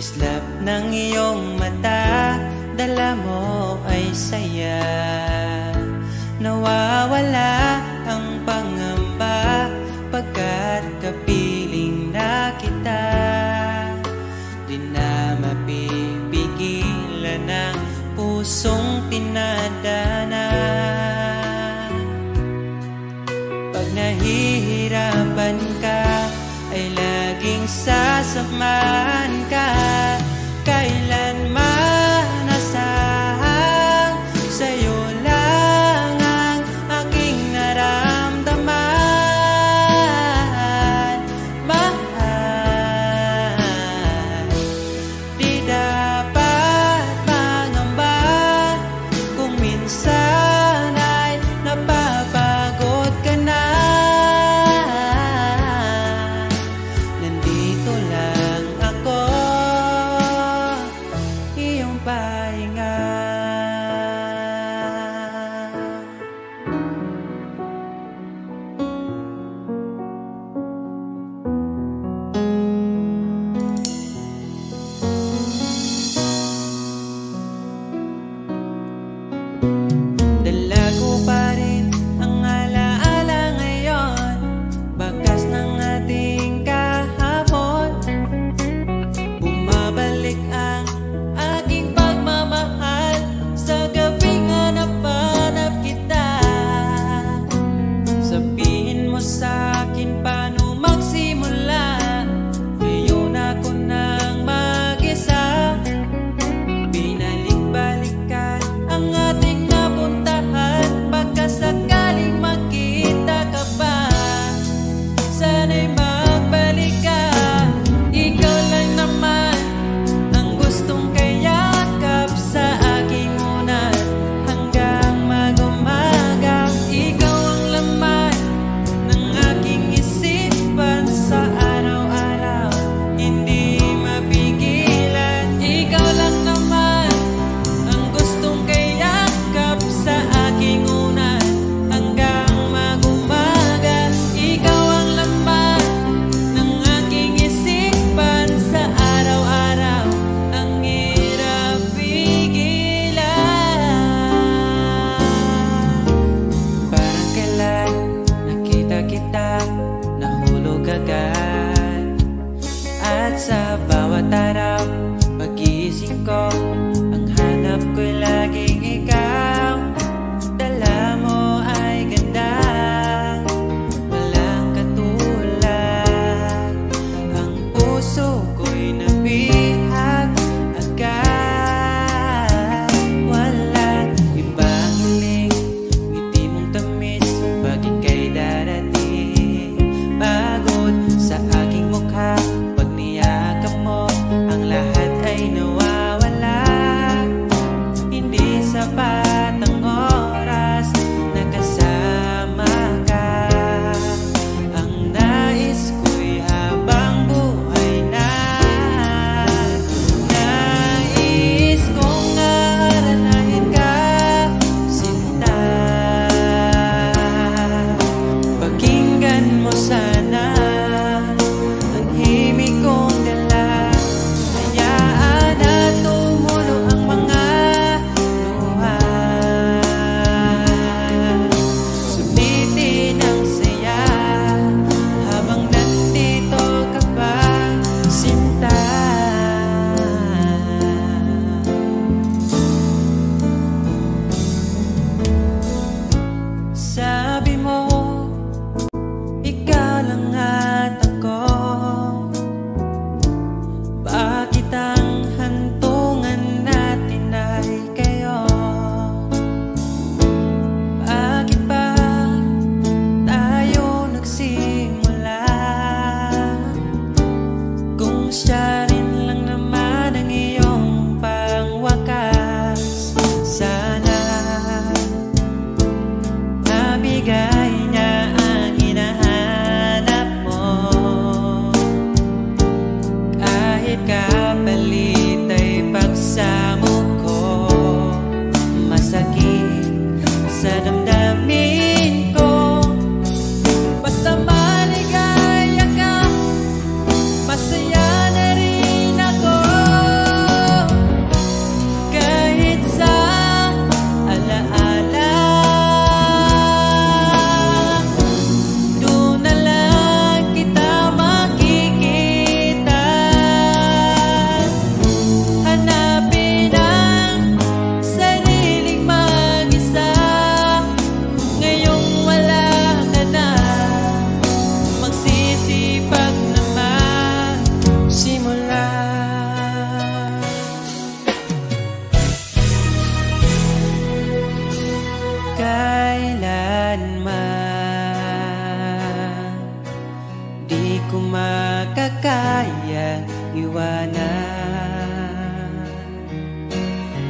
Kislap ng iyong mata, dala mo ay saya. Nawawala ang pangamba pagkat kapiling na kita. Di na mapipigilan ang pusong tinadana. Pag nahihirapan ka, ay laging sasamahan ka. Kailanman asahang sa'yo lang ang aking naramdaman. Mahal, di dapat mangamba kung minsan ay napapagod ka na. Nandito lang ako, iyong pahinga. Dala ko pa rin ang alaala ngayon, bakas ng ating kahapon. Bumabalik ang aking pagmamahal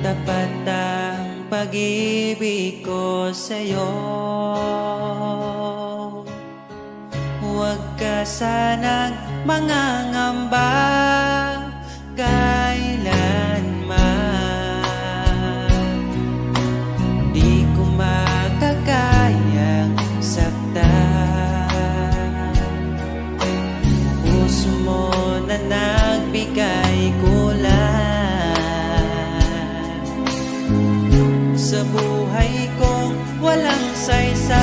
tapat ang pag-ibig ko sa'yo. Huwag ka sanang mangangamba kailanman. Di ko makakayang saktan. Puso mo na nagbigay kulan sa buhay kong walang saysay.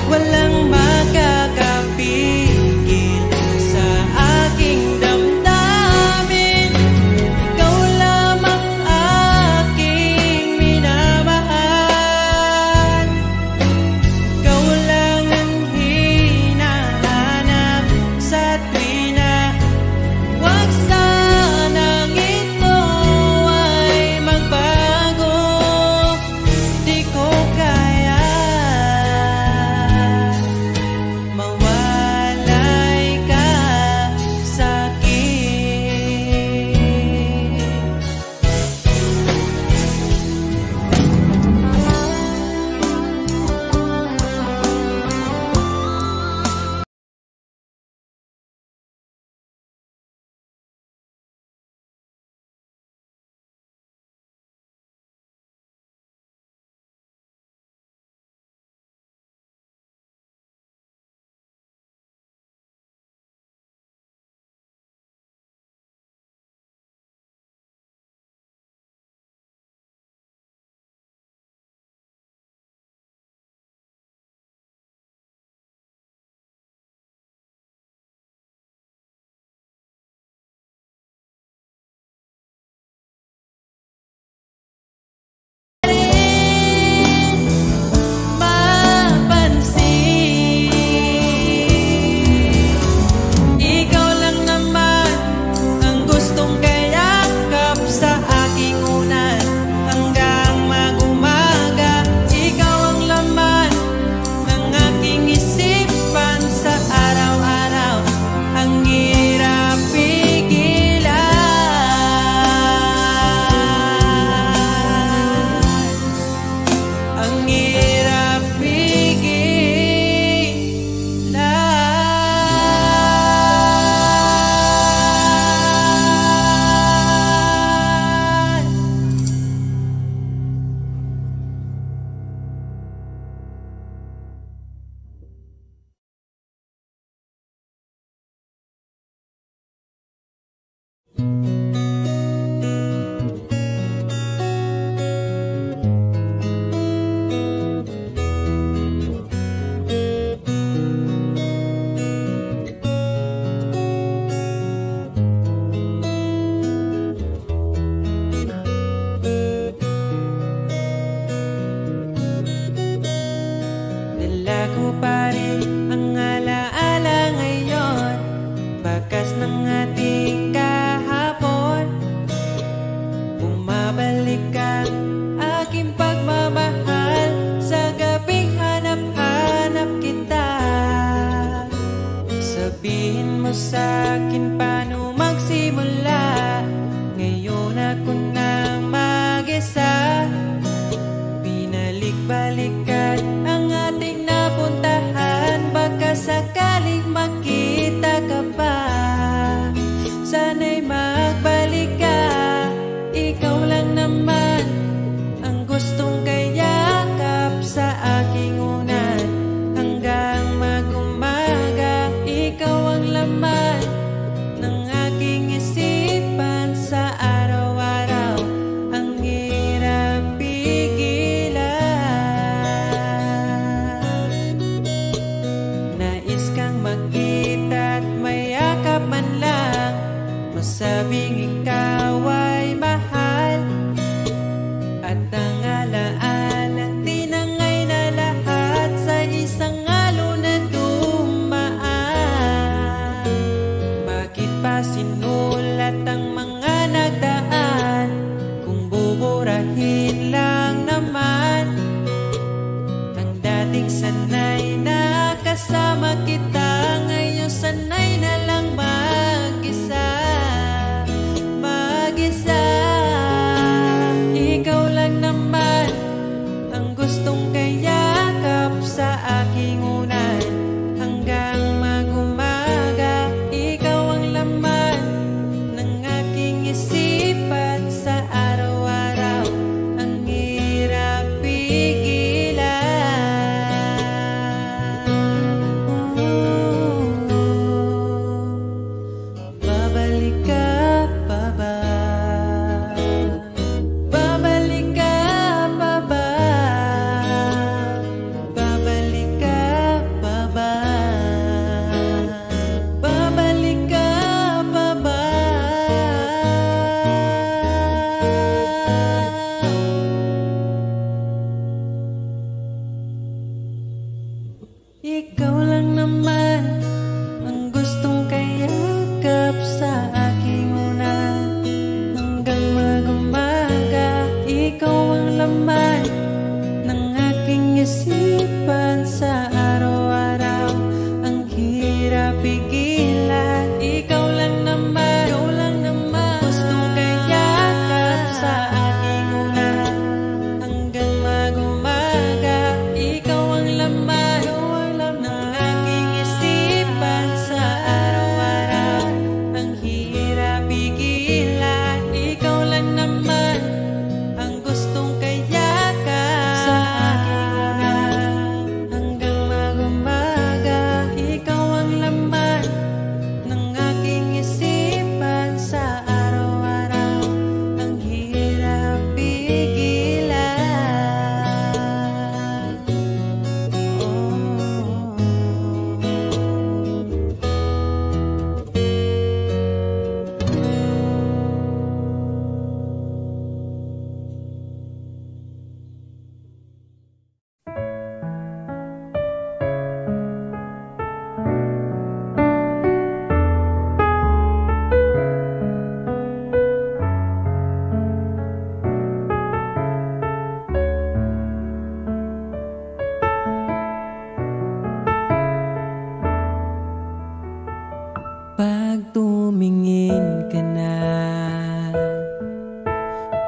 Walang makakapigil sa aking damdamin. Ikaw lamang aking minamahal. Ikaw lang ang hinahanap sa tuwina. Huwag sanang ito ay magbago. Di ko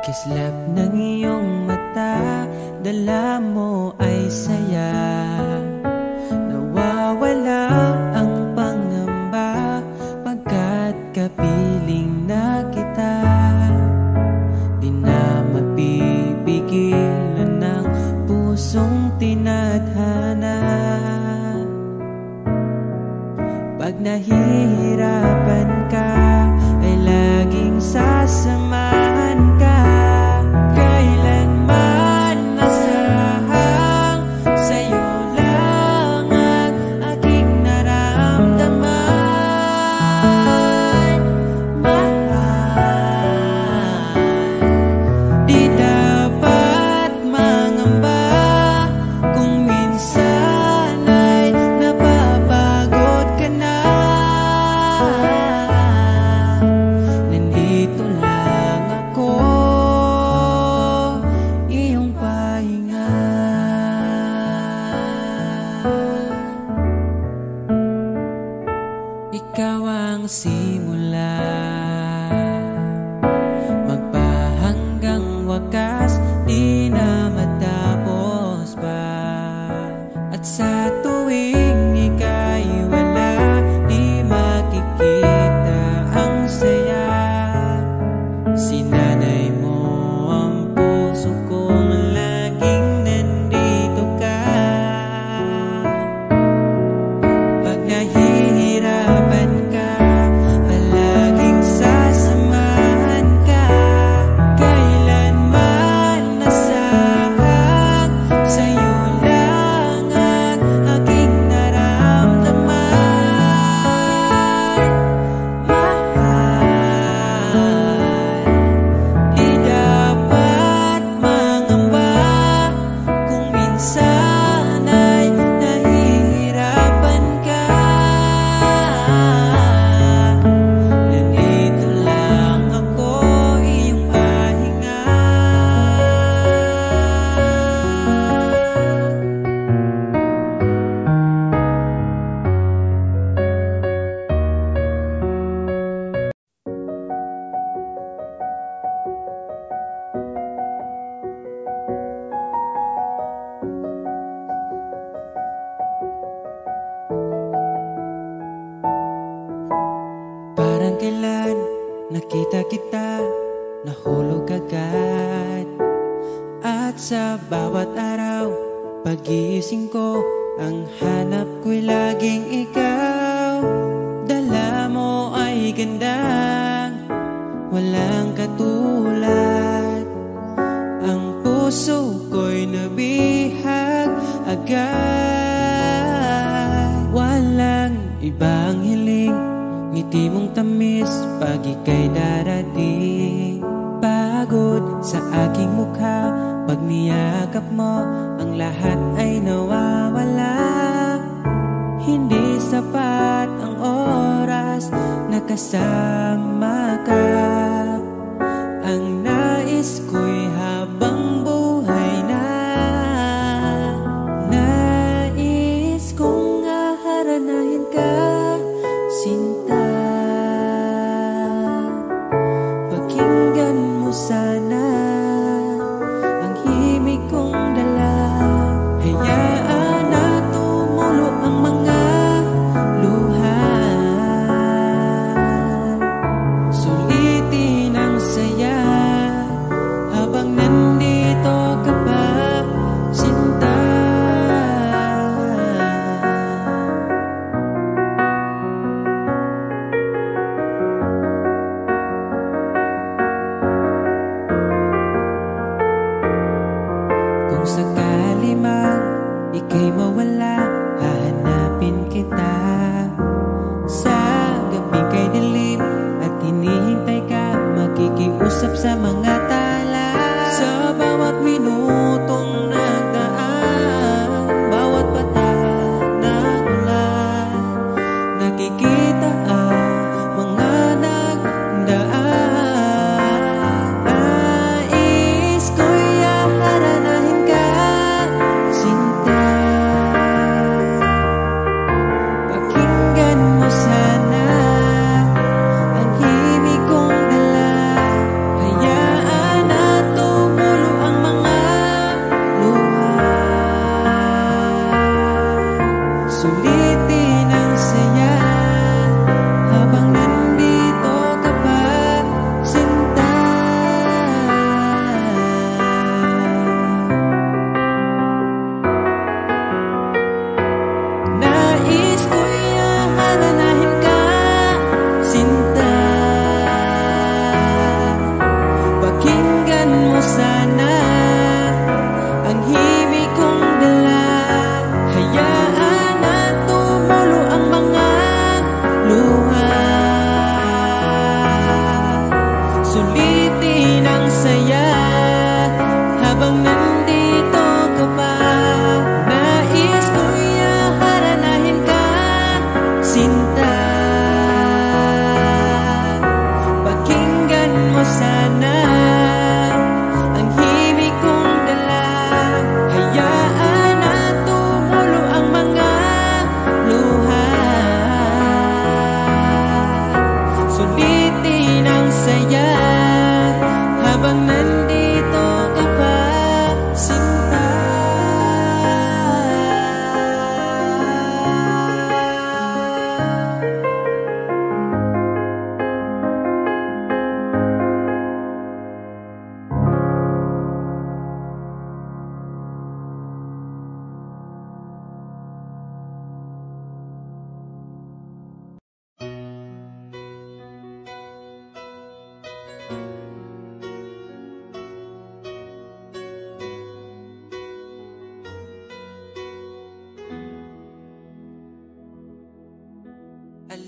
Kislap ng iyong mata, dala mo ay saya. Nawawala ang pangamba pagkat kapiling na kita. Di na mapipigilan ng pusong tinadhana. Pag nahihirapan ka, ay laging sasamahan ka. Kailanman nasahang sa'yo lang ang aking naramdaman. Mahal, di dapat mangamba kung minsan ay napapagod ka na. Nandito lang ako, iyong pahinga. Ikaw ang simula, magpahanggang wakas, di na matapos pa. At sa tuwing ika'y wala, di makikita ang saya. Sinanay mo ang puso kong laging nandito ka. Pag nahihirapan ka, palaging sasamahan ka. Kailanman nasahang sa'yo lang ang aking naramdaman. Mahal, di dapat mangamba kung minsan ay nahihirapan ka. Nandito lang ako, iyong pahinga. Parang kailan nakita kita, nahulog agad. At sa bawat araw, pag-iising ko, ang hanap ko'y laging ikaw. Dala mo ay gandang walang katulad. Ang puso ko'y nabihag agad. Walang ibang hiling, ngiti mong tamis pag ika'y darating. Pagod sa aking mukha, pag niyakap mo, ang lahat ay nawawala. Hindi sapat ang oras na kasama ka. Ang nais ko'y habang buhay na. Nais kong aharanahin ka, sinta. Pakinggan mo sana ang himig kong dala. Hayaan na tumulo ang mga luha. Sulitin ang saya habang nandito ka pa, sinta. Kung sakali man ika'y mawala, hahanapin kita. Sa gabi kay dilim at hinihintay ka, makikiusap sa mga tala. Sa bawat minutong nagdaan, bawat patak na ulan, nakikita ang mga nagdaan. Nais ko'y aharanahin ka, sinta. Pakinggan mo sana ang himig kong dala. Hayaan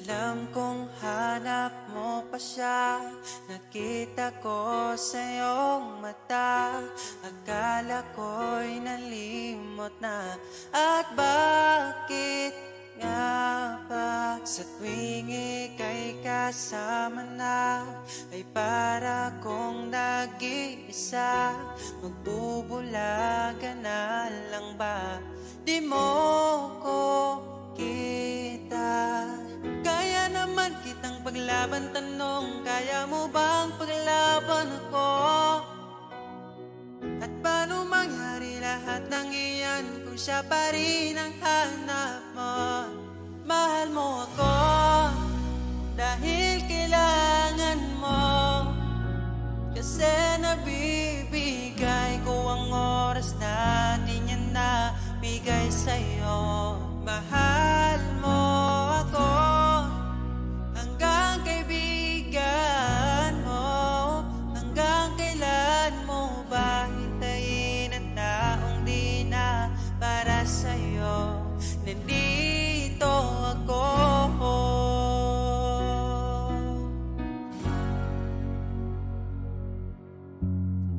Alam kong hanap mo pa siya, nakita ko sa iyong mata. Akala ko'y nalimot na, at bakit nga ba sa tuwing ika'y kasama na, ay para kong nag-iisa. Magbubulaga na lang ba, di mo ko kita? Kaya naman kitang paglaban, tanong, kaya mo bang paglaban ako? At paano mangyari lahat ng iyan kung siya pa rin ang hanap mo? Mahal mo ako dahil kailangan mo, kasi nabibigay ko ang oras na di niya nabigay sa'yo. Mahal mo ako hanggang kaibigan mo. Hanggang kailan mo ba hintayin ang taong di na para sa'yo? Nandito ako.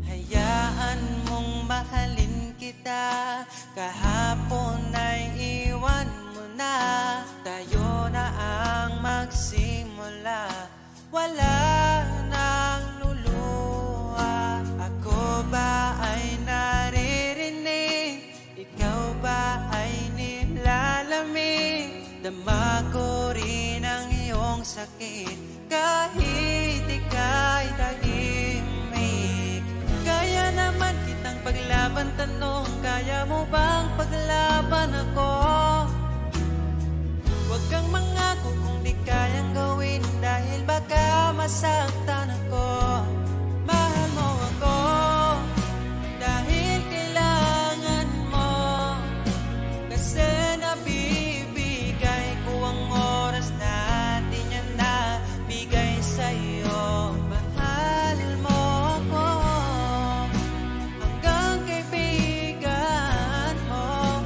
Hayaan mong mahalin kita, kahapon ay iwan mo na. Tayo na ang magsimula, wala nang luluha. Ako ba ay naririnig, ikaw ba ay nilalamig? Dama ko rin ang iyong sakit kahit ika'y tahimik. Kaya naman kitang paglaban, tanong, kaya mo bang paglaban ako? Huwag kang mangako kung di kayang gawin, dahil baka masaktan ako. Mahal mo ako dahil kailangan mo, kasi nabibigay ko ang oras na di niya nabigay sa'yo. Mahal mo ako hanggang kaibigan mo.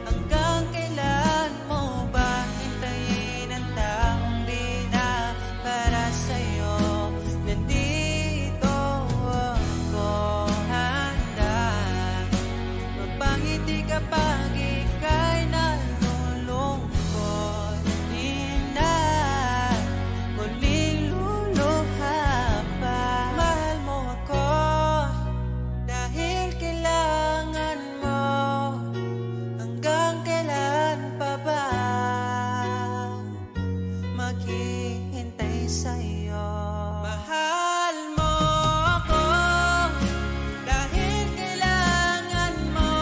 Hanggang kailan mo ba hintayin ang taong di na para sa'yo? Nandito ako, handa magpangiti kapag ika'y nalulungkot. Di na muling luluha pa. Mahal mo ako dahil kailangan mo. Hanggang kailan pa ba maghihintay sa'yo? Mahal mo ako dahil kailangan mo,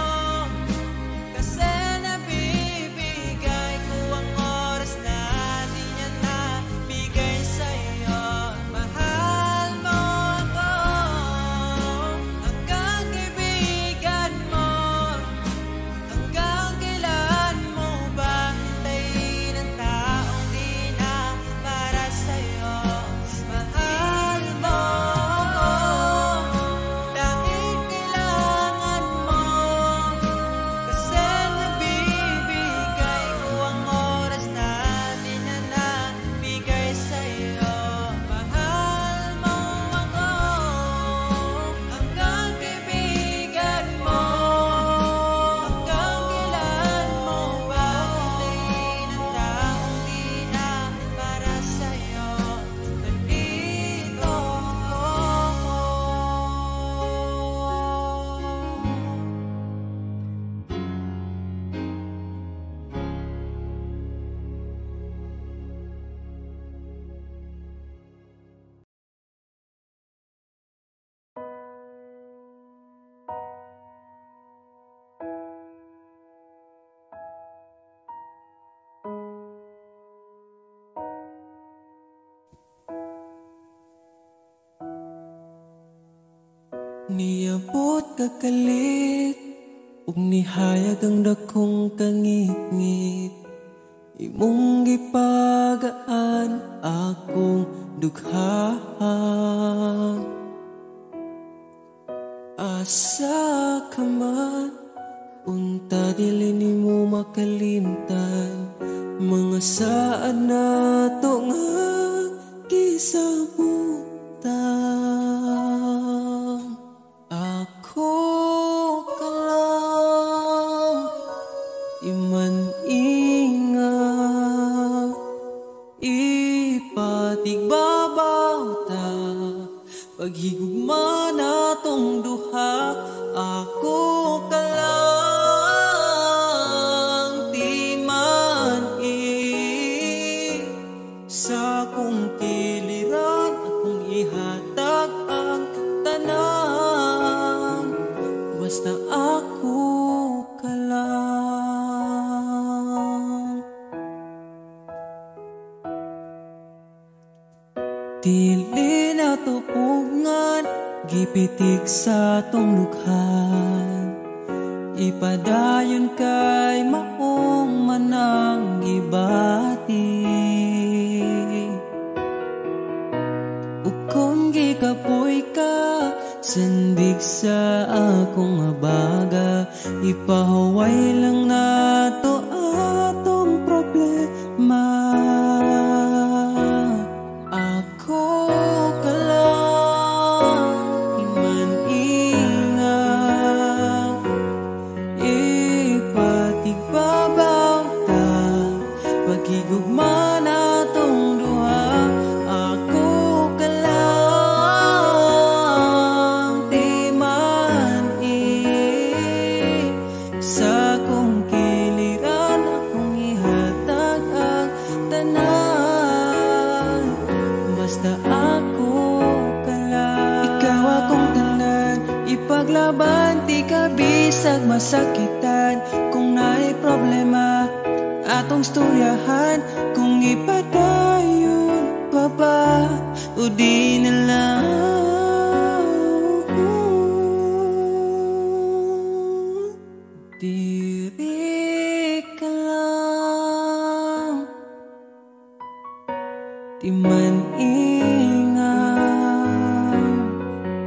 kasi nabibigay ko ang oras na di niya nabigay sa'yo. Mahal mo ako hanggang kaibigan mo. Hanggang kailan mo ba hintayin ang taong di na para sa'yo? Mahal mo ako dahil kailangan mo, kasi nabibigay ko ang oras na di na nabigay sa'yo. Mahal mo ako hanggang kaibigan mo. Hanggang kailan mo ba hintayin ang taong di na para sa'yo? Nandito ako. Niabot kakalit, ug nihayag ang dakong kangit-ngit. Imong gipagaan akong dughaan. Asa ka man, unta dili nimo makalimtan. Mga saan na to nga kisabutang ako ka lang iman ingat ipatigbabaw ta paghigugma na tong duha ako ka lang di man sa kong kiliran akong ihatag ang tanan basta ako ka lang. Dili na tupungan gipitik sa tong lukhan ipadayon kay maong manang gibati ukong gikapoy ka sandig sa akong abaga ipahuway lang na to atong problema ako ka lang iman ingat ipatigbabaw ta pagigugma na tong duha ako ka lang di man sa kong kiliran akong ihatag ang tanan basta ako ka lang. Ikaw akong tanan ipaglaban di ka bisag masakitan kung naay problema atong storyahan kung ipadayon pa ba o di na lang diri ka lang di man ingat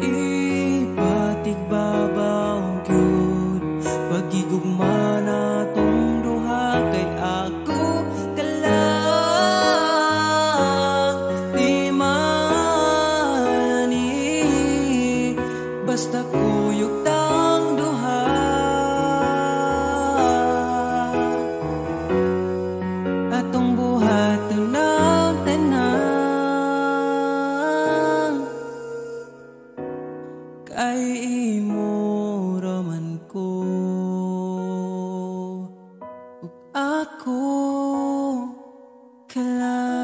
ipatigbabaw gyud pagigugma na tong duha kay ako ka lang di man basta kuyog tang duha atong buhat ng tanan kay imo raman ko ug ako ka lang.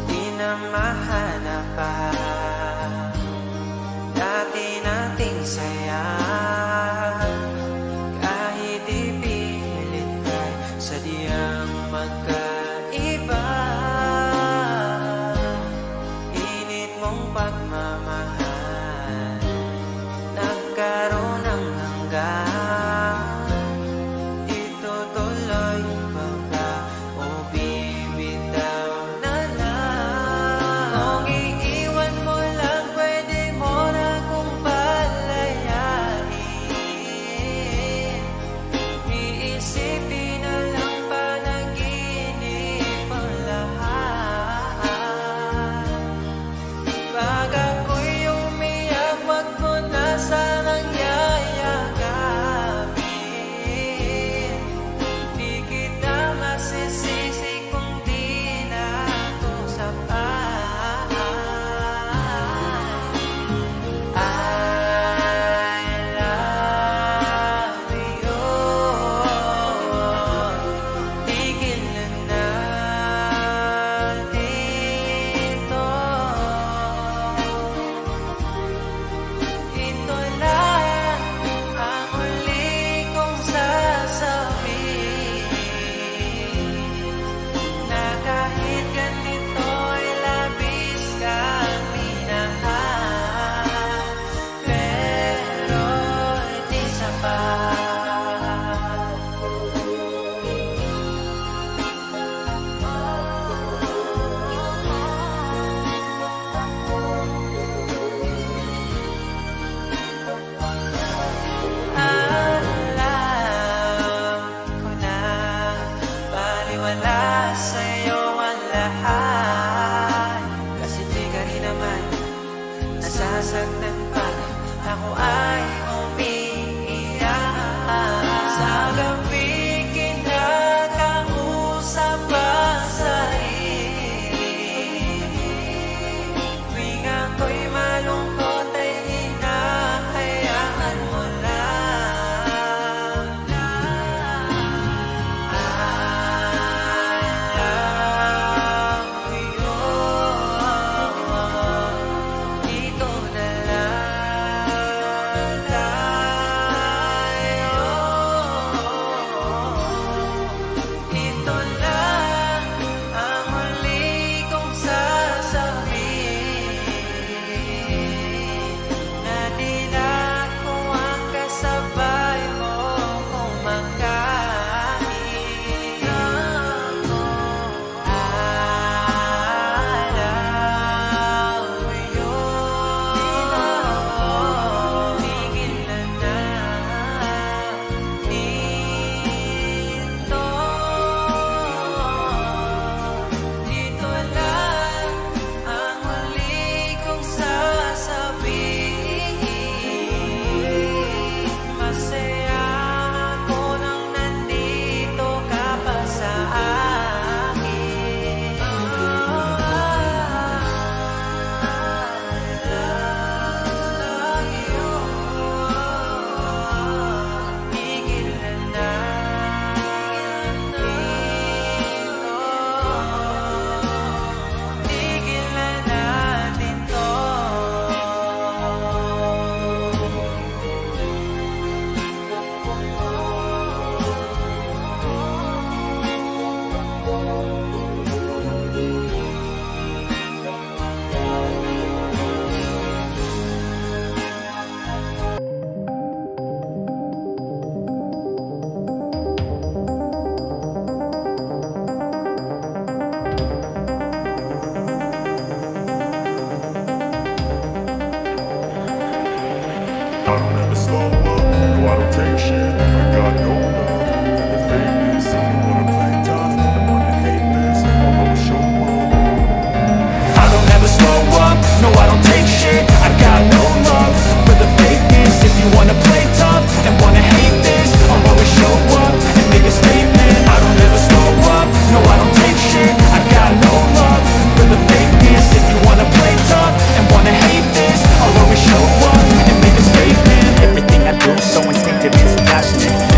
Di na mahanap pa dati nating saya kahit ipilit ka sadyang magkaiba init mong pagmamahal nagkaroon ng hanggan itutuloy pa ba o bibitaw na lang kung iiwan mo lang pwede mo na kong palayain I don't ever slow up, no I don't take shit. I got no love for the fakeness. If you wanna play tough and wanna hate this, I'll always show up. I don't ever slow up, no I don't take shit. I got no love for the fakeness. If you wanna play tough and wanna hate this, I'll always show up and make a statement. I don't ever slow up, no I don't take shit. I got no love for the fakeness. If you wanna play tough and wanna hate this, I'll always show up and make a statement. Everything I do so instinctive and so passionate.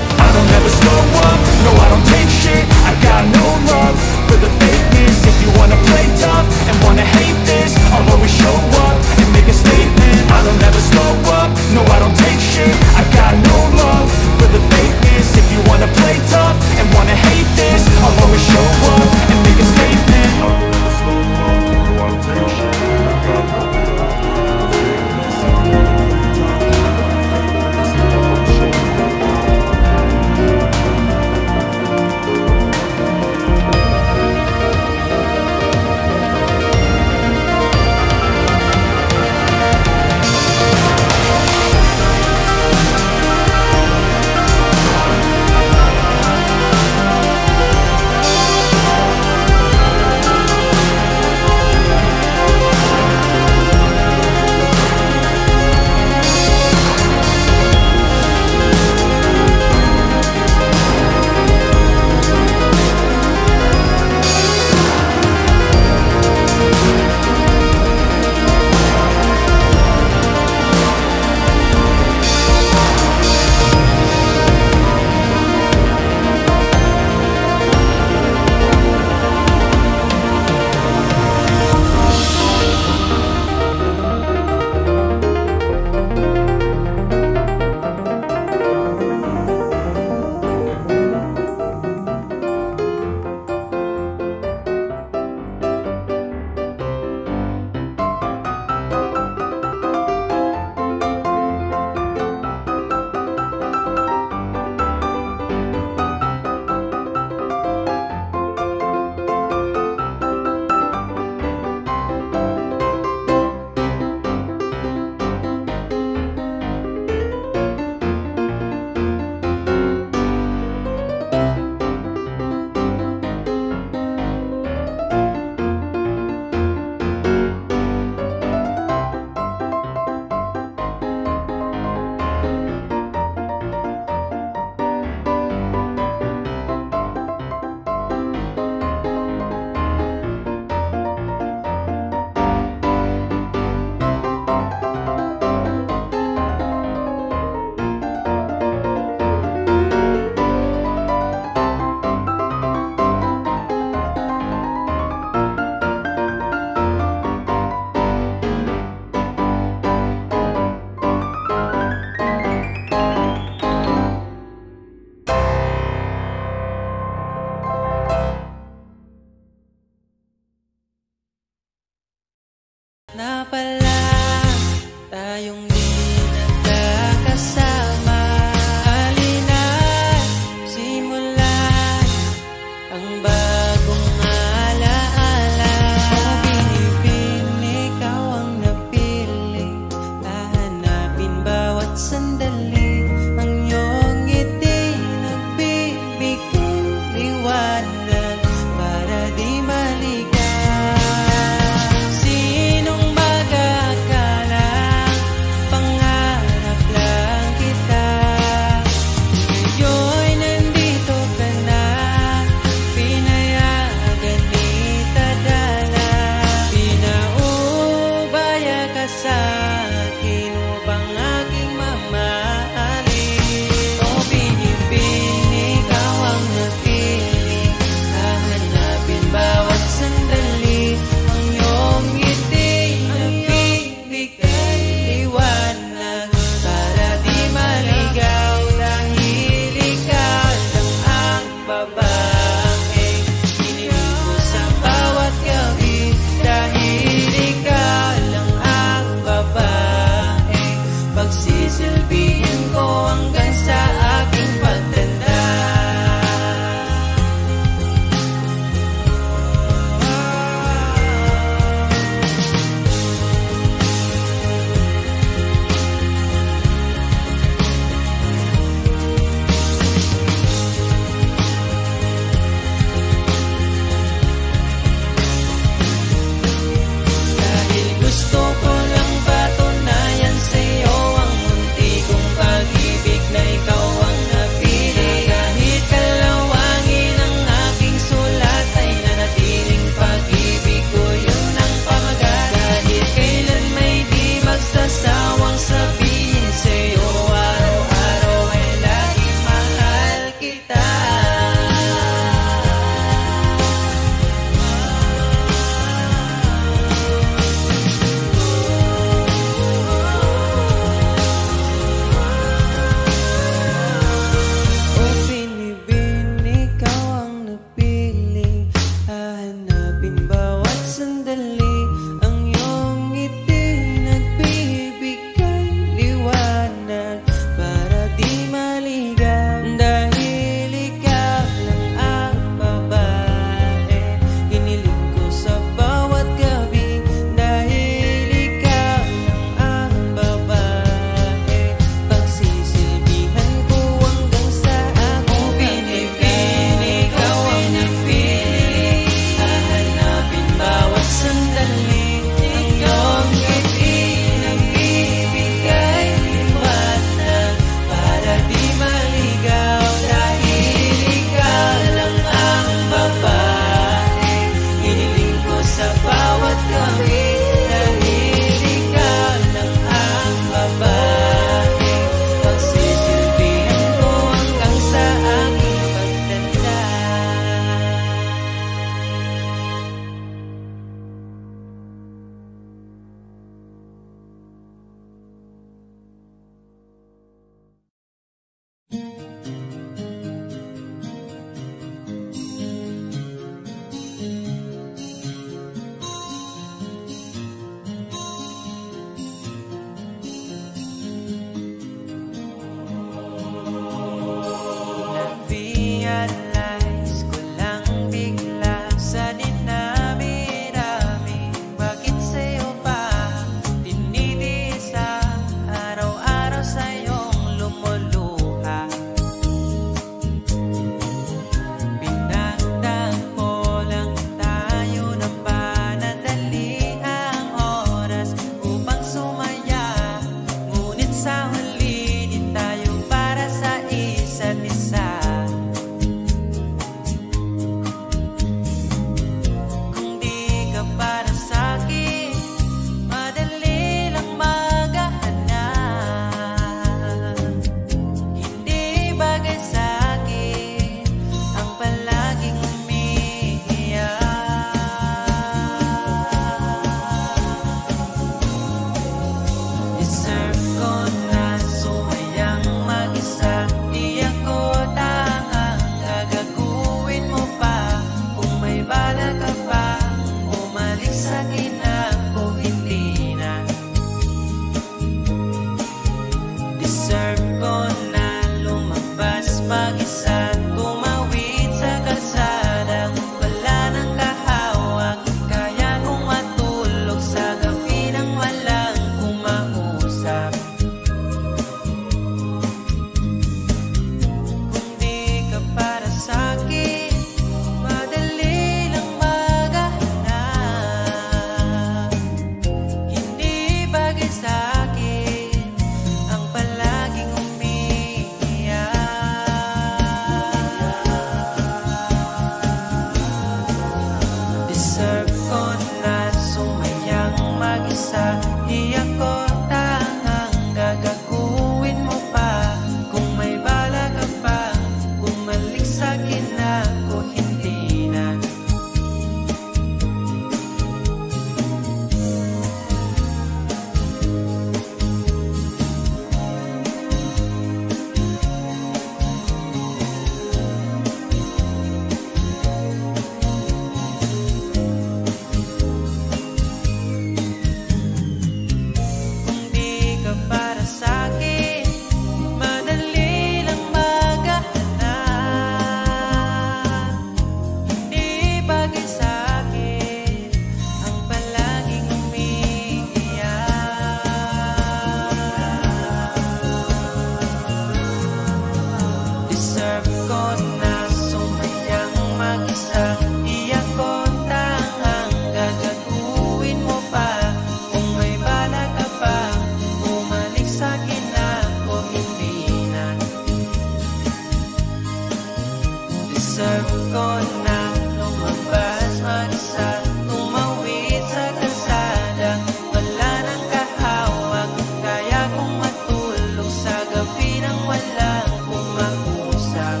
ko na lumabas mag-isa, tumawid sa kalsada, wala nang kahawak, kaya kong matulog sa gabi nang walang kumausap.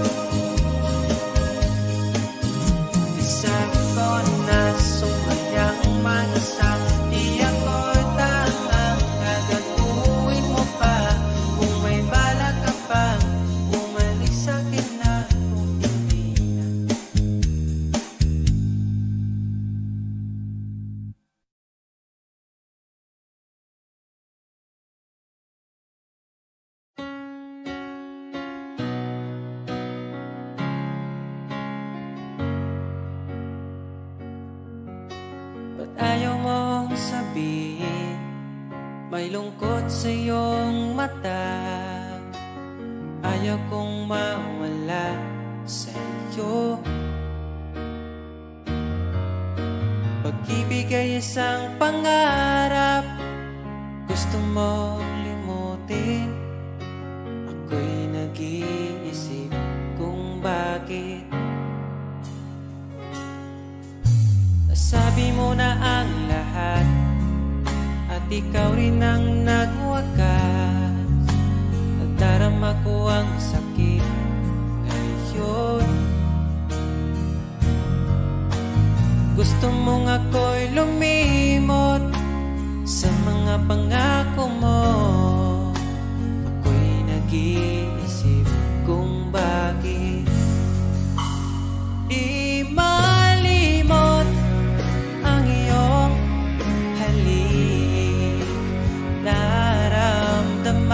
Isa ko na sumayang mag-isa, di ako tangang gagaguhin mo pa. Kung may balak ka pa, bumalik sa'kin na kung hindi na. Ba't ayaw mong sabihin may lungkot sa iyong mata? Ayaw kong mawala sa iyo. Pag-ibig ay isang pangarap, gusto mo limutin. Ako'y nag-iisip kung bakit. Nasabi mo na ang lahat at ikaw rin ang nagwakas. Nadarama ko ang sakit ngayon. Gusto mong ako'y lumimot sa mga pangako mo. Ako'y nag-iisip kung bakit di malimot ang iyong halik. Naramdaman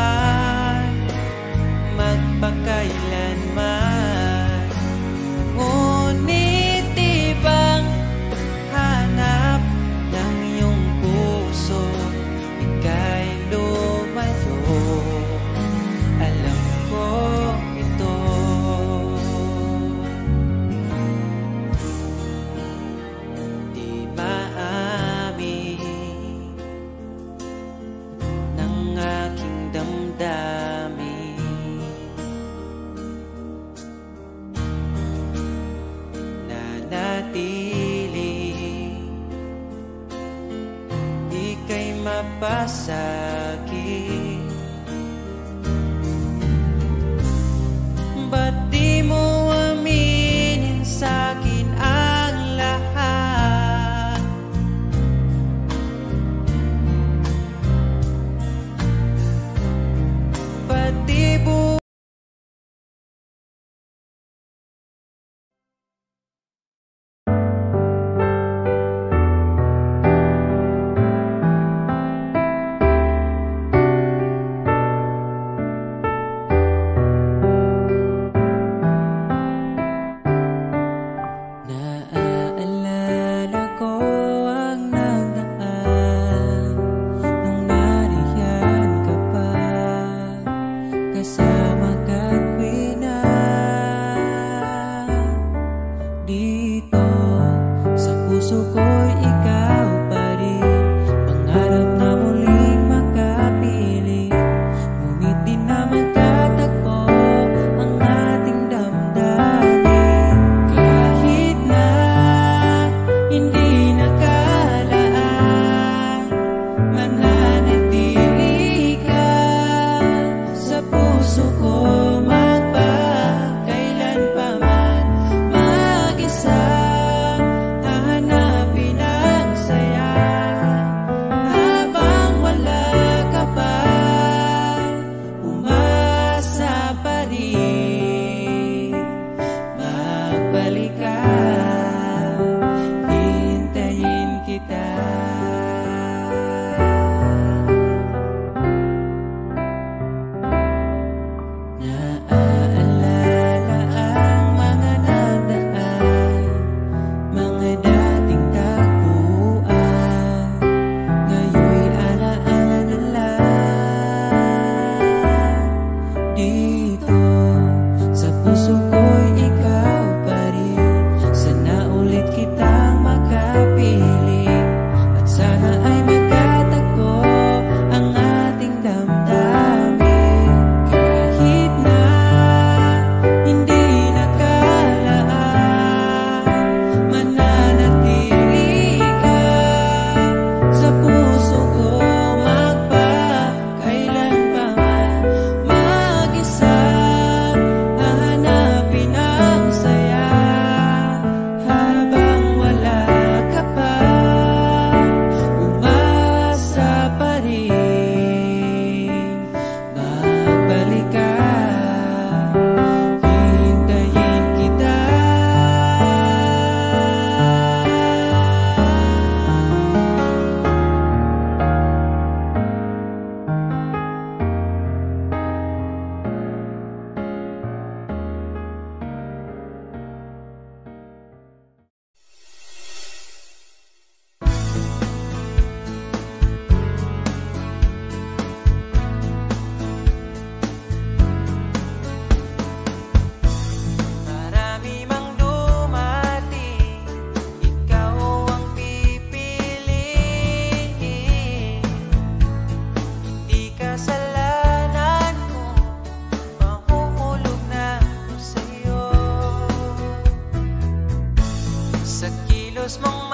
magpakailanman, ngunit di bang hanap ng iyong puso, ika'y lumayo. Alam ko ito. Di maamin ng aking damdamin, nanatili, ika'y mapasakit. Ba't di mo aminin sa'kin ang lahat? Ba't di bu kilos mong